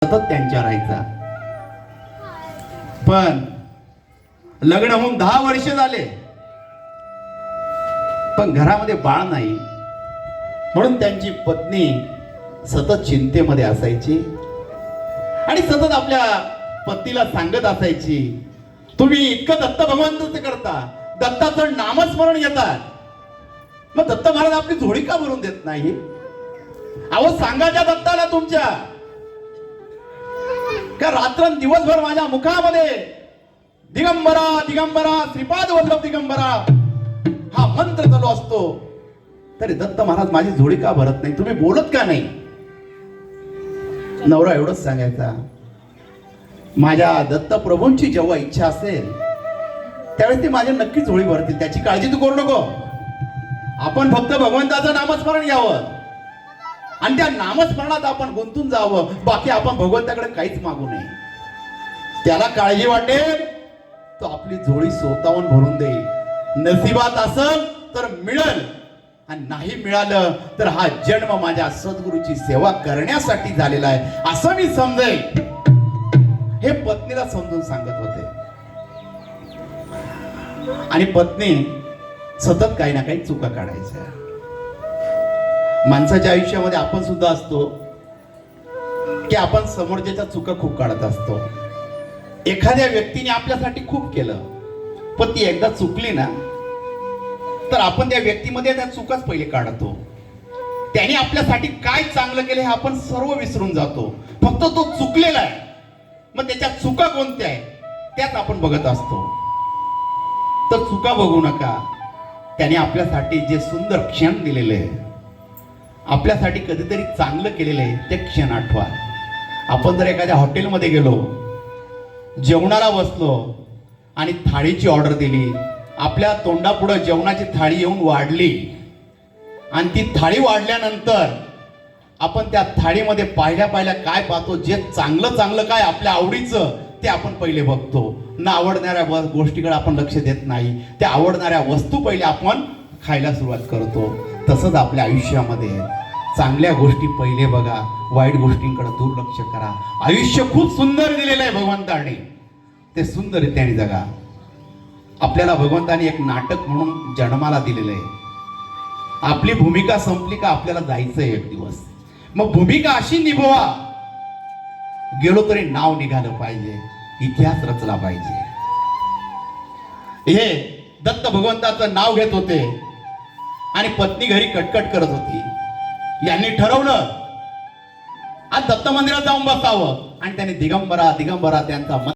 सतत त्यांच्या राहायचा. पण लग्न होऊन 10 वर्ष झाले पण घरामध्ये बाळ नाही, म्हणून त्यांची पत्नी सतत चिंतेमध्ये असायची आणि सतत आपल्या पतीला सांगत असायची, तुम्ही इतकं दत्त भगवंताचं करता, दत्ताचं नामस्मरण घेतात, मग दत्त महाराज आपली झोळी का भरून देत नाही? अहो सांगा त्या दत्ताला तुमच्या का रात्रं दिवसभर माझ्या मुखामध्ये दिगंबरा दिगंबरा श्रीपाद वल्लभ दिगंबरा हा मंत्र चालू असतो, तरी दत्त महाराज माझी झोळी का भरत नाही? तुम्ही बोलत का नाही? नवरा एवढंच सांगायचा, माझ्या दत्त प्रभूंची जेव्हा इच्छा असेल त्यावेळेस ते माझ्या नक्की झोळी भरतील, त्याची काळजी तू करू नको. आपण फक्त भगवंताचं नामस्मरण घ्यावं आणि त्या नामस्मरणात आपण गुंतून जावं, बाकी आपण भगवंताकडे काहीच मागू नये. त्याला काळजी वाटेल तो आपली झोळी स्वतःहून भरून देईल. नशिबात असेल तर मिळेल आणि नाही मिळालं तर हा जन्म माझ्या सद्गुरूची सेवा करण्यासाठी झालेला आहे असं मी समजेल. हे पत्नीला समजून सांगत होते आणि पत्नी सतत काही ना काही चुका काढायच्या. माणसाच्या आयुष्यामध्ये आपण सुद्धा असतो की आपण समोरच्याच्या चुका खूप काढत असतो. एखाद्या व्यक्तीने आपल्यासाठी खूप केलं पण ती एकदा चुकली ना तर आपण त्या व्यक्तीमध्ये त्या चुकाच पहिले काढतो. त्याने आपल्यासाठी काय चांगलं केलं हे आपण सर्व विसरून जातो, फक्त तो चुकलेला आहे, मग त्याच्या चुका कोणत्या आहेत त्याच आपण बघत असतो. तर चुका बघू नका, त्याने आपल्यासाठी जे सुंदर क्षण दिलेले आहे, आपल्यासाठी कधीतरी चांगलं केलेलं आहे ते क्षण आठवा. आपण जर एखाद्या हॉटेलमध्ये गेलो, जेवणाला बसलो आणि थाळीची ऑर्डर दिली, आपल्या तोंडापुढे जेवणाची थाळी येऊन वाढली आणि ती थाळी वाढल्यानंतर आपण त्या थाळीमध्ये पाहिल्या काय पाहतो? जे चांगलं चांगलं काय आपल्या आवडीचं ते आपण पहिले बघतो. न आवडणाऱ्या गोष्टीकडे आपण लक्ष देत नाही, त्या आवडणाऱ्या वस्तू पहिले आपण खायला सुरुवात करतो. तसंच आपल्या आयुष्यामध्ये चांगल्या गोष्टी पहिले बघा, वाईट गोष्टींकडे दुर्लक्ष करा. आयुष्य खूप सुंदर दिलेलं आहे भगवंताने, ते सुंदररित्याने जगा. आपल्याला भगवंताने एक नाटक म्हणून जन्माला दिलेलं आहे. आपली भूमिका संपली का आपल्याला जायचंय एक दिवस, मग भूमिका अशी निभवा, गेलो तरी नाव निघालं पाहिजे, इतिहास रचला पाहिजे. हे दत्त भगवंताचं नाव घेत होते आणि पत्नी घरी कटकट करत होती. यांनी ठरवलं आज दत्त मंदिरात जाऊन बसावं आणि त्याने दिगंबरा दिगंबरा त्यांचा